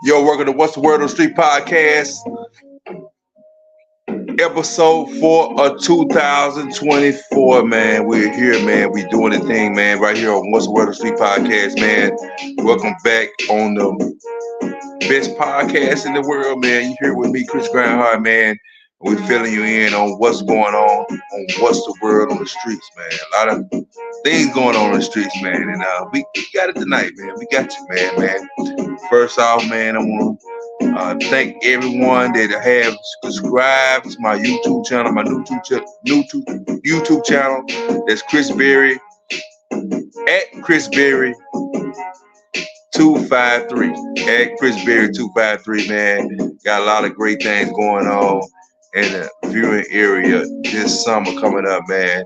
Yo, welcome to What's the Word on the Street podcast, episode 4 of 2024, man. We're here, man. We doing the thing, man, right here on What's the Word on the Street podcast, man. Welcome back on the best podcast in the world, man. You here with me, Chris Grindhard, man. We filling you in on what's going on What's the Word on the Streets, man. A lot of things going on in the streets, man. And we got it tonight, man. We got you, man. First off, man, I want to thank everyone that have subscribed to my YouTube channel, my new YouTube channel. That's Chris Berry, at Chris Berry 253. At Chris Berry 253, man. Got a lot of great things going on in the viewing area this summer coming up, man.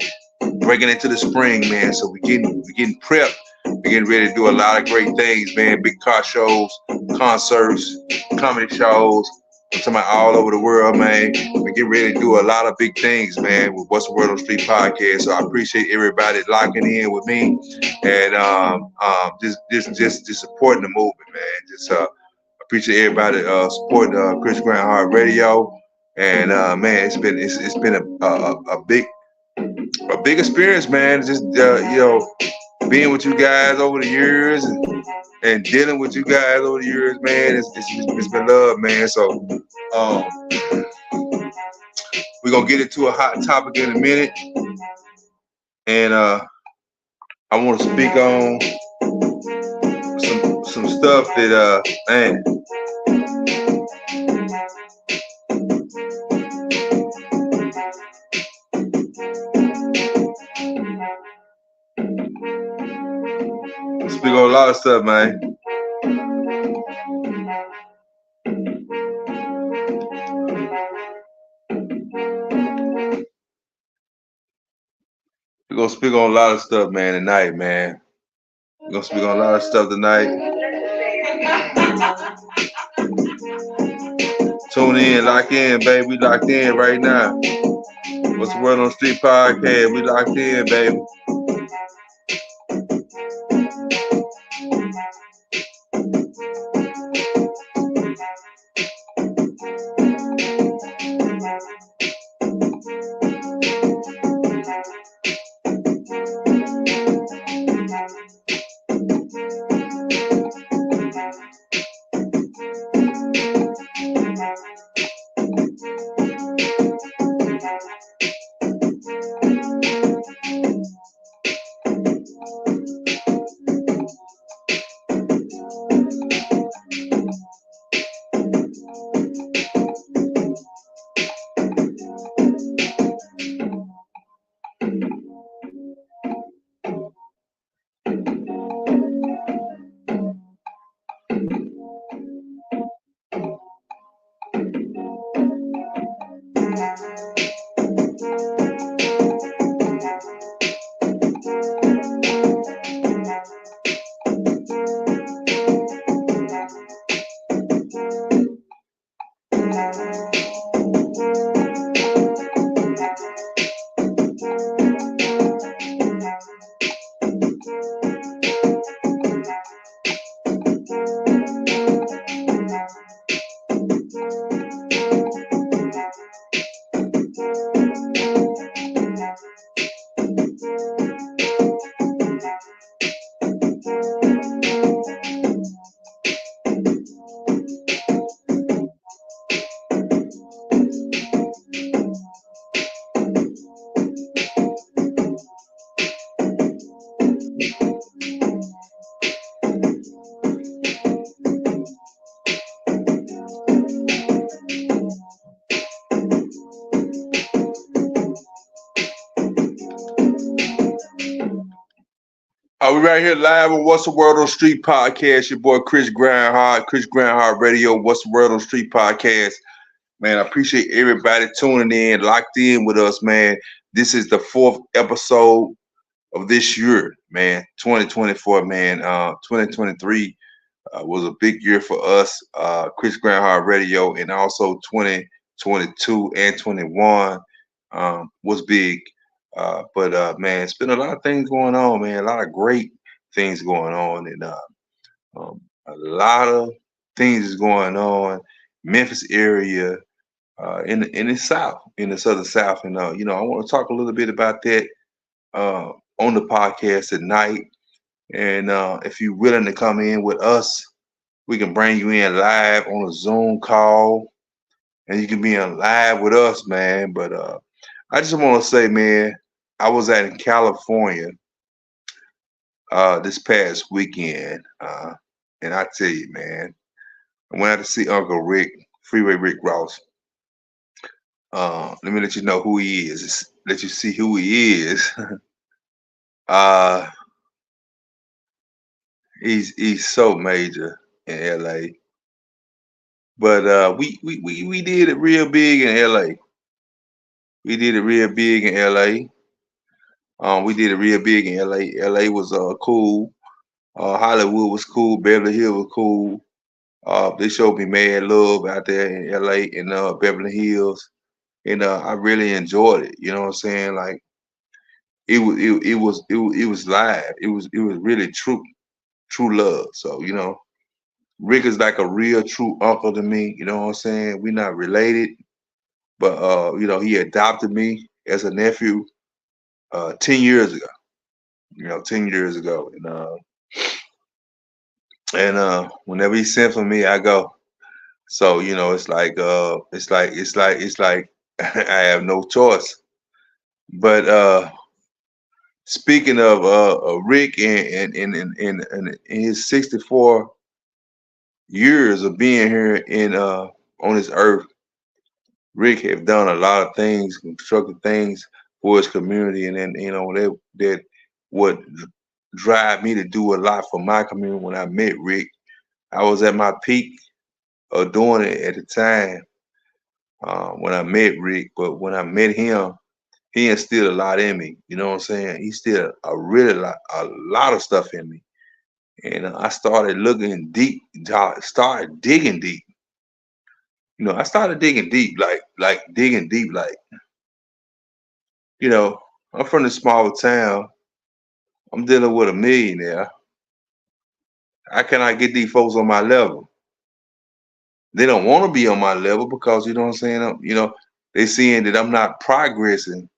Breaking into the spring, man. So we're getting prepped. We're getting ready to do a lot of great things, man. Big car shows, concerts, comedy shows. I'm talking about all over the world, man. We get ready to do a lot of big things, man, with What's the Word on the Street podcast. So I appreciate everybody locking in with me and just supporting the movement, man. Just appreciate everybody supporting Chris Grindhard Radio. And man, it's been a big experience, man. Just being with you guys over the years and dealing with you guys over the years, man. It's been love, man. So we're gonna get into a hot topic in a minute, and I want to speak on some stuff that man. Speak on a lot of stuff, man. gonna speak on a lot of stuff, man, tonight, man. We're gonna speak on a lot of stuff tonight. Tune in, lock in, baby. We locked in right now. What's the Word on the Street podcast? We locked in, baby. We right here live on What's the Word on the Street podcast. Your boy Chris Grindhard Radio, What's the Word on the Street podcast. Man, I appreciate everybody tuning in, locked in with us, man. This is the 4th episode of this year, man. 2024, man. 2023 was a big year for us, Chris Grindhard Radio, and also 2022 and 21 was big. But man, it's been a lot of things going on, man. A lot of great things going on, and a lot of things is going on. Memphis area, in the South, in the Southern South, and I want to talk a little bit about that on the podcast tonight. And if you're willing to come in with us, we can bring you in live on a Zoom call, and you can be in live with us, man. But I just want to say, man, I was out in California this past weekend, and I tell you, man, I went out to see Uncle Rick, Freeway Rick Ross. Let me let you know who he is. Let you see who he is. He's so major in LA. But we did it real big in LA. We did it real big in LA. We did it real big in LA. LA was cool. Hollywood was cool. Beverly Hills was cool. They showed me mad love out there in LA and Beverly Hills, and I really enjoyed it. You know what I'm saying? Like it was live. It was really true love. So Rick is like a real true uncle to me. You know what I'm saying? We're not related, but he adopted me as a nephew 10 years ago. 10 years ago, and whenever he sent for me, I go. So it's like I have no choice. But speaking of Rick and in his 64 years of being here on this earth, Rick have done a lot of things, constructed things for his community, and then that would drive me to do a lot for my community. When I met Rick, I was at my peak of doing it at the time when I met Rick, but when I met him, he instilled a lot in me. You know what I'm saying? He instilled a lot of stuff in me. And I started looking deep, started digging deep. I started digging deep, like digging deep, like, you know, I'm from a small town. I'm dealing with a millionaire. How can I get these folks on my level? They don't want to be on my level because, you know what I'm saying? They seeing that I'm not progressing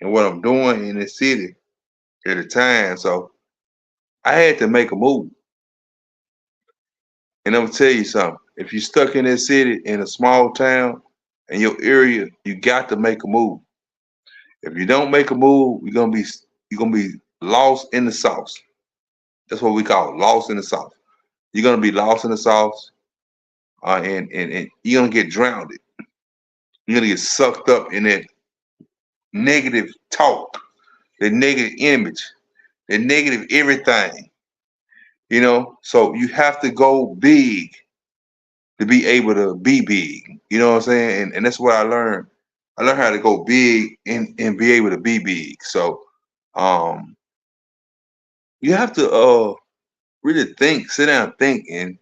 in what I'm doing in the city at the time. So I had to make a move. And I'm gonna tell you something. If you're stuck in that city in a small town in your area, you got to make a move. If you don't make a move, you're gonna be lost in the sauce. That's what we call it, lost in the sauce. You're gonna be lost in the sauce, and you're gonna get drowned. You're gonna get sucked up in that negative talk, the negative image, the negative everything. So you have to go big to be able to be big. You know what I'm saying? And that's what I learned. I learned how to go big and be able to be big. So um you have to really think, sit down, think, and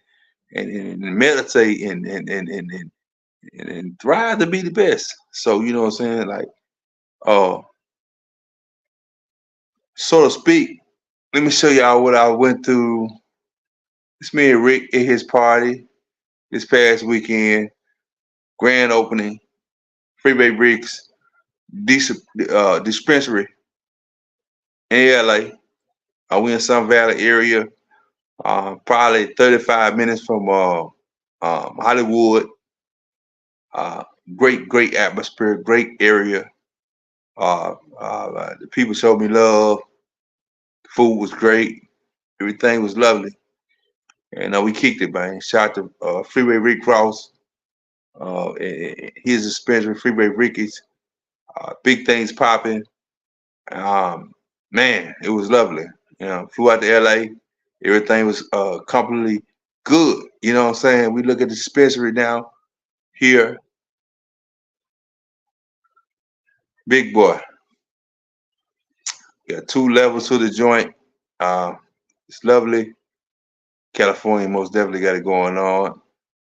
meditate and thrive to be the best. So you know what I'm saying? Like, uh so to speak, let me show y'all what I went through. It's me and Rick at his party this past weekend, grand opening, Freeway Rick's dispensary in LA. We in Sun Valley area, probably 35 minutes from Hollywood. Uh, great atmosphere, great area. The people showed me love. The food was great. Everything was lovely. And we kicked it, man. Shout to Freeway Rick Ross. His dispensary, Freeway Ricky's. Big things popping. Man, it was lovely. Flew out to LA. Everything was completely good. You know what I'm saying? We look at the dispensary now here. Big boy. Got 2 levels to the joint. Uh, it's lovely. California most definitely got it going on.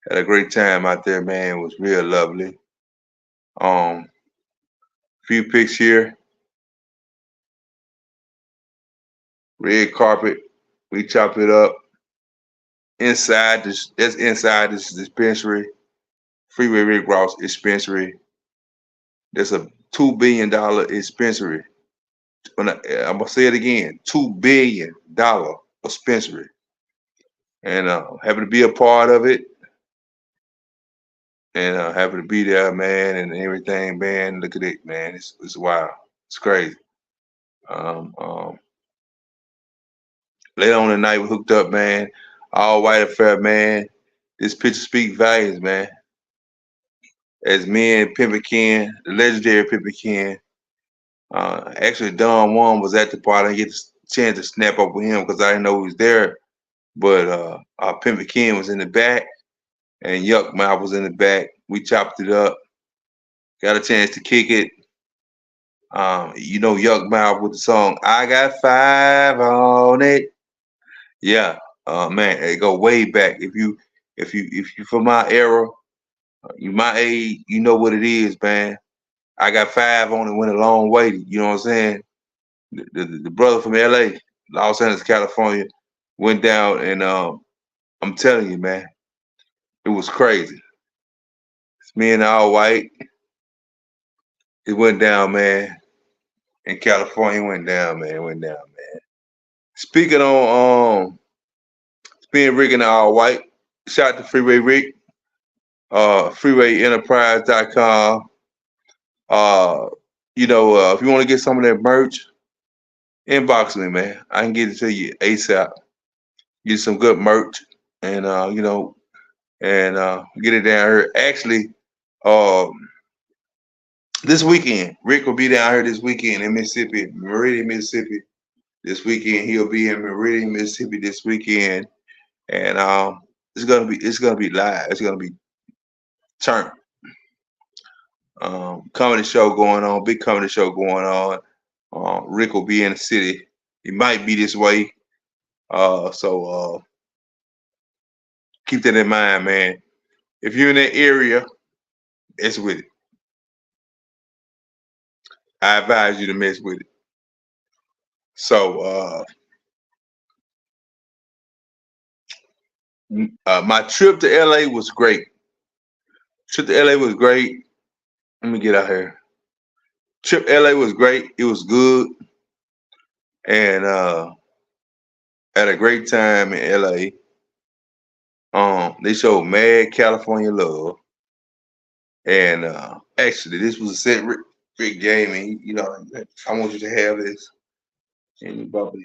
Had a great time out there, man. It was real lovely. Few pics here. Red carpet. We chop it up. That's inside this dispensary. Freeway Rick Ross dispensary. That's a $2 billion dispensary. I'm gonna say it again, $2 billion dispensary. And happy to be a part of it. And happy to be there, man, and everything, man. Look at it, man. It's wild. It's crazy. Um, um, Later on the night, we hooked up, man. All white affair, man. This picture speak volumes, man. As me and Pimpin' Ken, the legendary Pimpin' Ken. Actually, Don Juan was at the party. I didn't get the chance to snap up with him because I didn't know he was there. But Pimpin' Ken was in the back, and Yuck Mouth was in the back. We chopped it up. Got a chance to kick it. Yuck Mouth with the song "I Got Five on It." Yeah, man, it go way back. If you from my era, you my age, you know what it is, man. I Got Five on It went a long way. You know what I'm saying? The brother from LA, Los Angeles, California, went down, and I'm telling you, man, it was crazy. It's me and all white. It went down, man. In California, it went down, man. It went down, man. Speaking on being Rick and all white, shout out to Freeway Rick, freewayenterprise.com. If you want to get some of that merch, inbox me, man. I can get it to you ASAP. Get some good merch, and get it down here. Actually, um, this weekend, Rick will be down here this weekend in Mississippi, Meridian, Mississippi. This weekend, he'll be in Meridian, Mississippi this weekend, and it's gonna be live. It's gonna be turned. Comedy show going on, big comedy show going on. Rick will be in the city. He might be this way. So keep that in mind, man. If you're in that area, mess with it. I advise you to mess with it. So my trip to LA was great. Trip to LA was great. Let me get out here. Trip to LA was great. It was good, and had a great time in LA. They showed Mad California Love, and actually, this was a set Rick Gaming. You know, I want you to have this, and you probably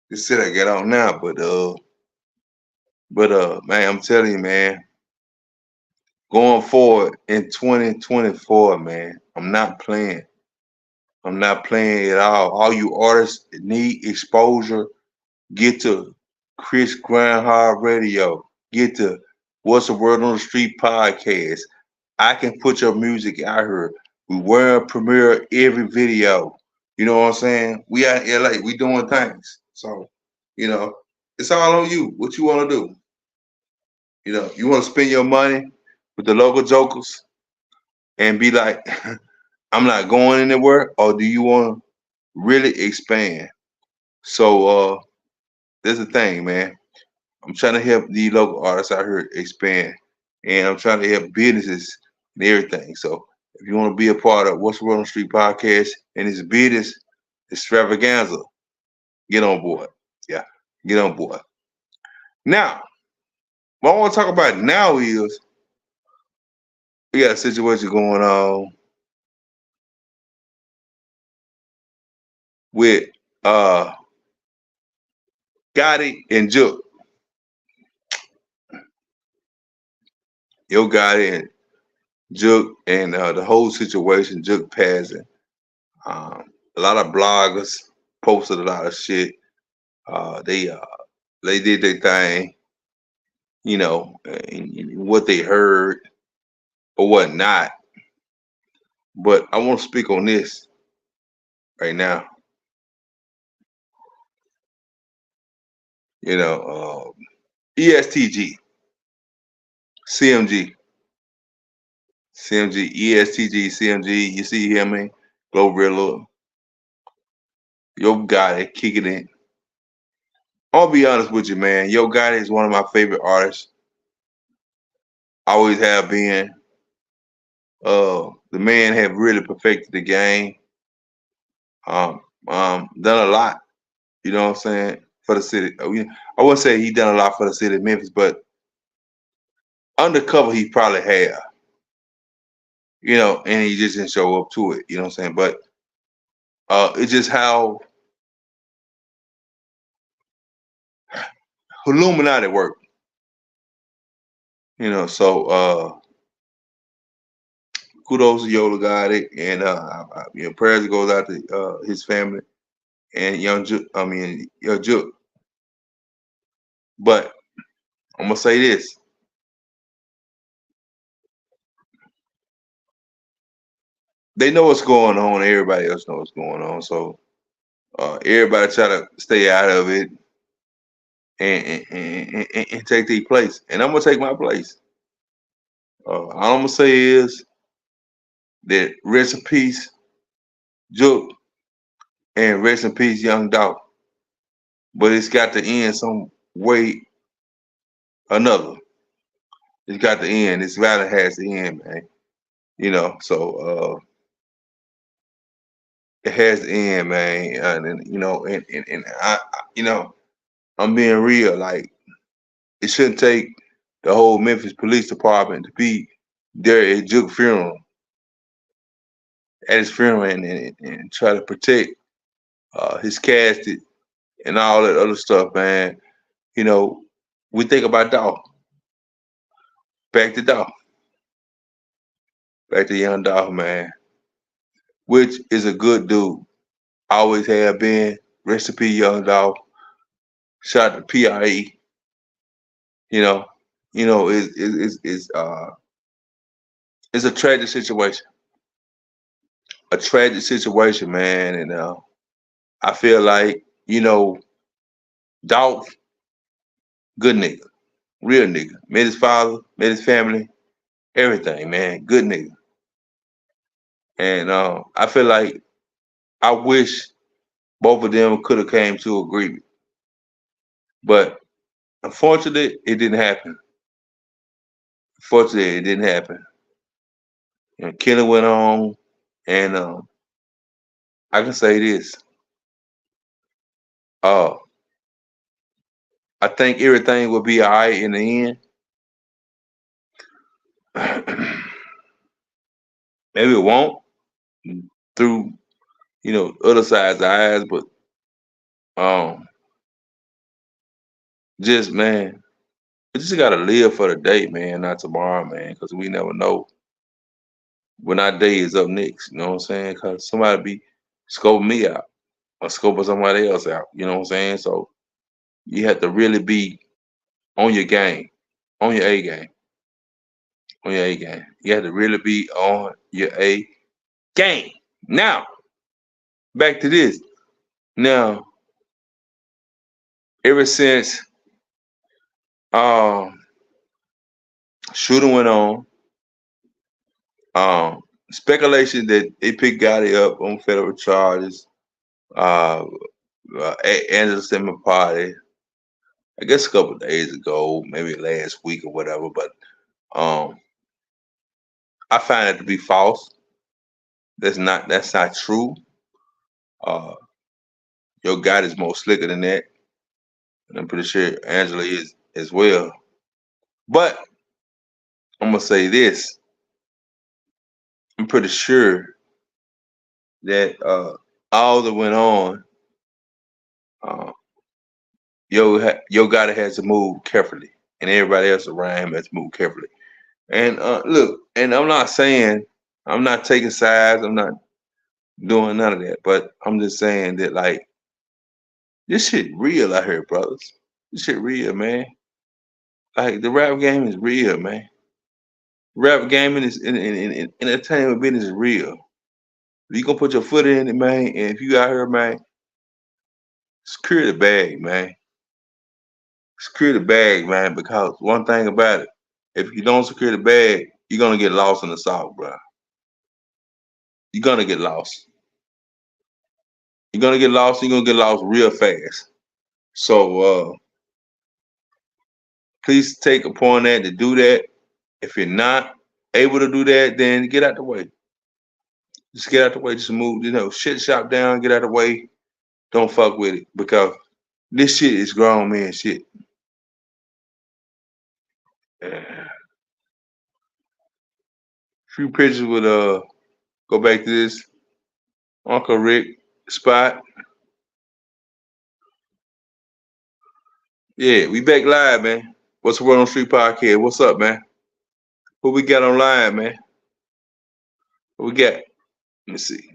this set I got on now, but man, I'm telling you, man, going forward in 2024, man, I'm not playing. I'm not playing at all. All you artists need exposure. Get to Chris Grindhard Radio. Get to What's the Word on the Street podcast. I can put your music out here. We world premiere every video. You know what I'm saying? We out in LA. We doing things. So, you know, it's all on you. What you want to do? You know, you want to spend your money with the local jokers and be like, I'm not going anywhere, or do you want to really expand? So there's the thing, man. I'm trying to help the local artists out here expand, and I'm trying to help businesses and everything. So if you want to be a part of What's the Word on the Street podcast and it's business extravaganza, get on board. Yeah, get on board. Now, what I want to talk about now is we got a situation going on with Gotti and Jook. Yo Gotti and Jook and the whole situation, Jook passing. A lot of bloggers posted a lot of shit. They did their thing, you know, and what they heard or what not. But I want to speak on this right now. You know, ESTG, CMG, CMG, ESTG, CMG. You see him in Glorilla. Yo Gotti kicking it. I'll be honest with you, man. Yo Gotti is one of my favorite artists. Always have been. The man have really perfected the game. Done a lot. You know what I'm saying, for the city. I wouldn't say he done a lot for the city of Memphis, but undercover he probably have. You know, and he just didn't show up to it. You know what I'm saying? But it's just how Illuminati work. You know, so kudos to Yola Gotti, and you know, prayers goes out to his family and young Juk. I mean, young Juk. But I'm gonna say this: they know what's going on. Everybody else knows what's going on. So everybody try to stay out of it and take their place. And I'm gonna take my place. All I'm gonna say is that rest in peace, Juk, and rest in peace, Young Dolph. But it's got to end some way or another. It's got to end. This battle has to end, man. You know, so it has to end, man. And you know, and you know, I'm being real. Like, it shouldn't take the whole Memphis Police Department to be there at Juk's funeral, at his funeral, and try to protect his casket and all that other stuff, man. You know, we think about Dolph. Back to Dolph. Back to Young Dolph, man. Which is a good dude. Always have been. Recipe Young Dolph. Shout out to PRE. You know, is it's a tragic situation. A tragic situation, man. And I feel like, Dolph, good nigga, real nigga. Met his father, met his family, everything, man. Good nigga. And I feel like I wish both of them could have came to agreement. But unfortunately, it didn't happen. Unfortunately, it didn't happen. Kenny went on, and I can say this. Uh, I think everything will be all right in the end. Maybe it won't through, other side's eyes, but um, just man, we just gotta live for the day, man, not tomorrow, man, because we never know when our day is up next. You know what I'm saying? Because somebody be scoping me out or scoping somebody else out. You know what I'm saying? So you have to really be on your game, on your A game, on your A game. You have to really be on your A game. Now, back to this. Now, ever since um shooting went on, um, speculation that they picked Gotti up on federal charges, uh, Angela sent me a party, I guess a couple of days ago, maybe last week or whatever, but um, I find it to be false. That's not true. Uh, your God is more slicker than that, and I'm pretty sure Angela is as well. But I'm gonna say this: I'm pretty sure that all that went on, uh, Yo Gotti has to move carefully, and everybody else around him has to move carefully. And look, and I'm not taking sides. I'm not doing none of that. But I'm just saying that like this shit real out here, brothers. This shit real, man. Like the rap game is real, man. Rap gaming is in entertainment business is real. You gonna put your foot in it, man. And if you out here, man, secure the bag, man. Secure the bag, man. Because one thing about it, if you don't secure the bag, you're gonna get lost in the sauce, bro. You're gonna get lost. You're gonna get lost. You're gonna get lost real fast. So please take upon that to do that. If you're not able to do that, then get out the way. Just get out the way. Just move. Shit shop down. Get out the way. Don't fuck with it because this shit is grown man shit. Few pictures with go back to this Uncle Rick spot. Yeah, we back live, man. What's the word on Street Podcast? What's up, man? Who we got online, man? What we got? Let me see.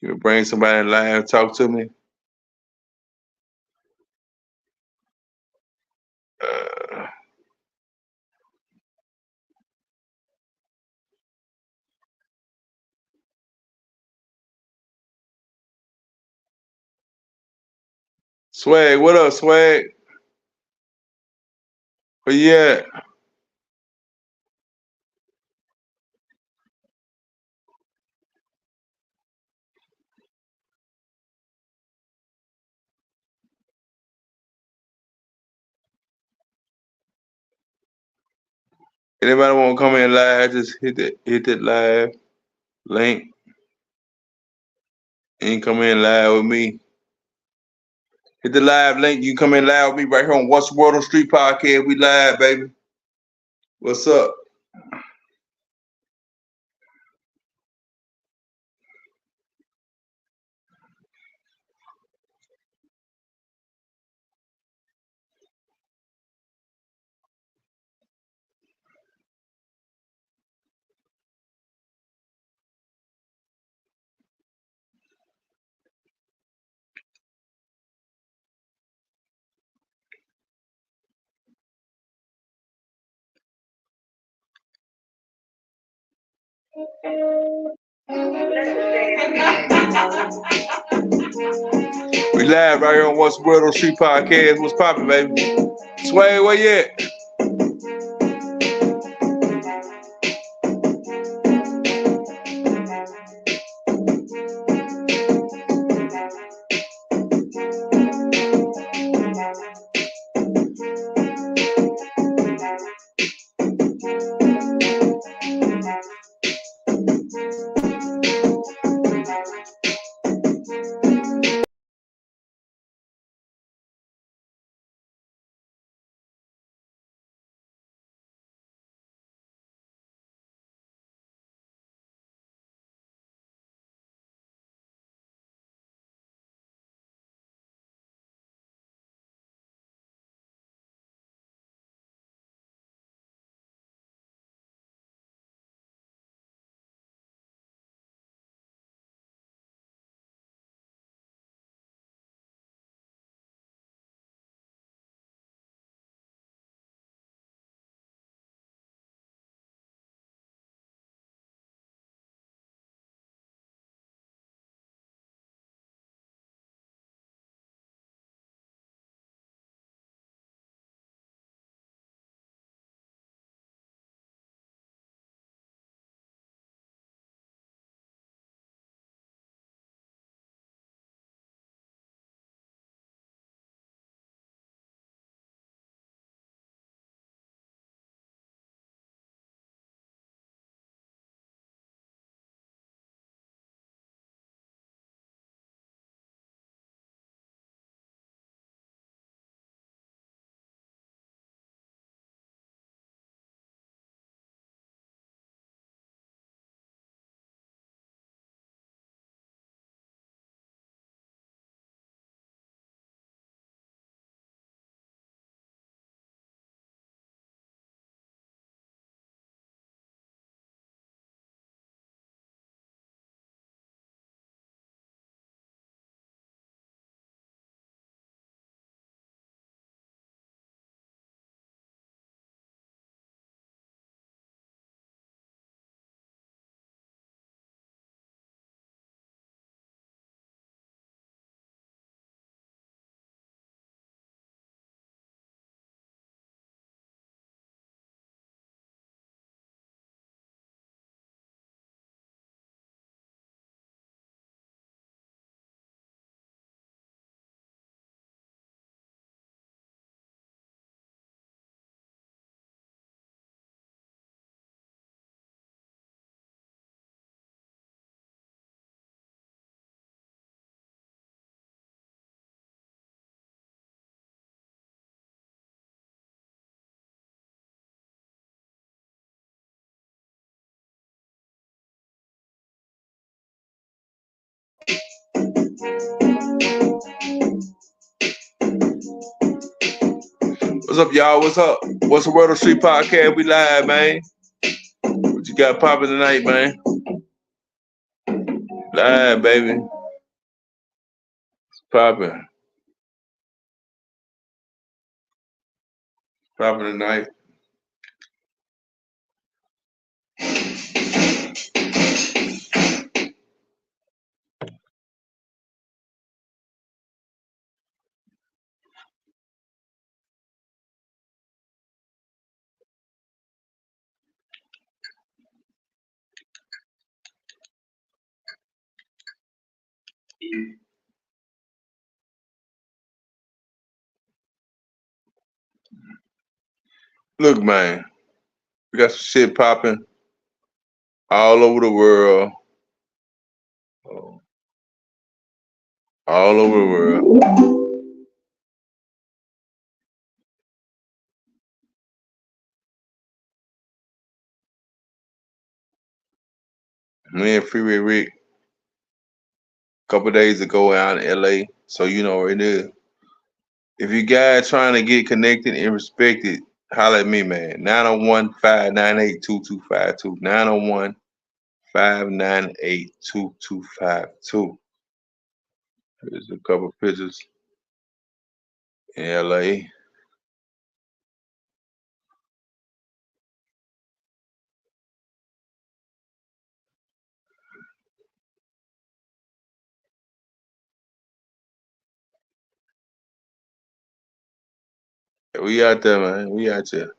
You bring somebody in line and talk to me. Uh, Swag, what up, Swag? Where you at? Anybody want to come in live? Just hit that live link and come in live with me. Hit the live link. You come in live with me right here on What's the World on Street Podcast. We live, baby. What's up? We live right here on What's the Word on Street Podcast. What's poppin', baby? Sway, where you at? What's up, y'all? What's up? What's the Word on Street Podcast? We live, man. What you got poppin' tonight, man? Live, baby. Poppin'. Poppin' tonight. Look, man. We got some shit popping all over the world. All over the world. Me and Freeway Rick a couple days ago out in LA. So you know where it is. If you guys trying to get connected and respected, holla at me, man. 901-598-2252. 901-598-2252. There's a couple pictures in LA. We out there, man. We out there.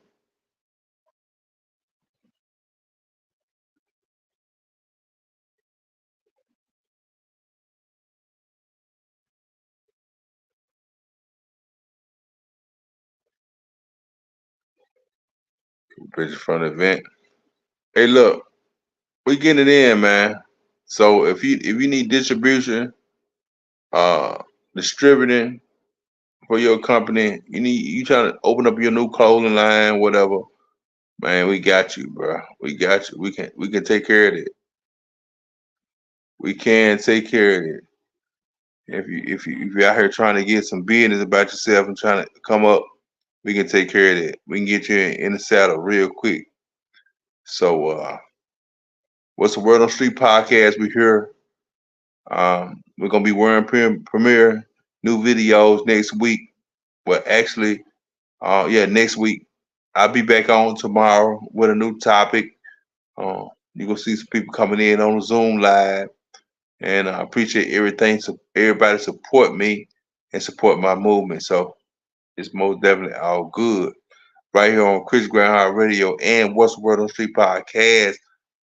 Picture from the event. Hey, look, we getting it in, man. So if you need distribution, uh, distributing for your company, you trying to open up your new clothing line, whatever, man, we got you, bro. We got you. We can take care of it. We can take care of it. If you're out here trying to get some business about yourself and trying to come up, we can take care of it. We can get you in the saddle real quick. So what's the word on street podcast? We here. We're gonna be wearing premiere new videos next week. Well, actually, yeah, next week. I'll be back on tomorrow with a new topic. You're gonna see some people coming in on Zoom live, and I appreciate everything. So everybody support me and support my movement. So it's most definitely all good right here on Chris Groundhog Radio and What's the Word on Street podcast.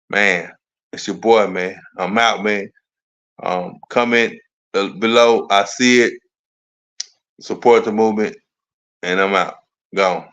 Man, it's your boy, man. I'm out, man. Comment below. I see it. Support the movement, and I'm out. Gone.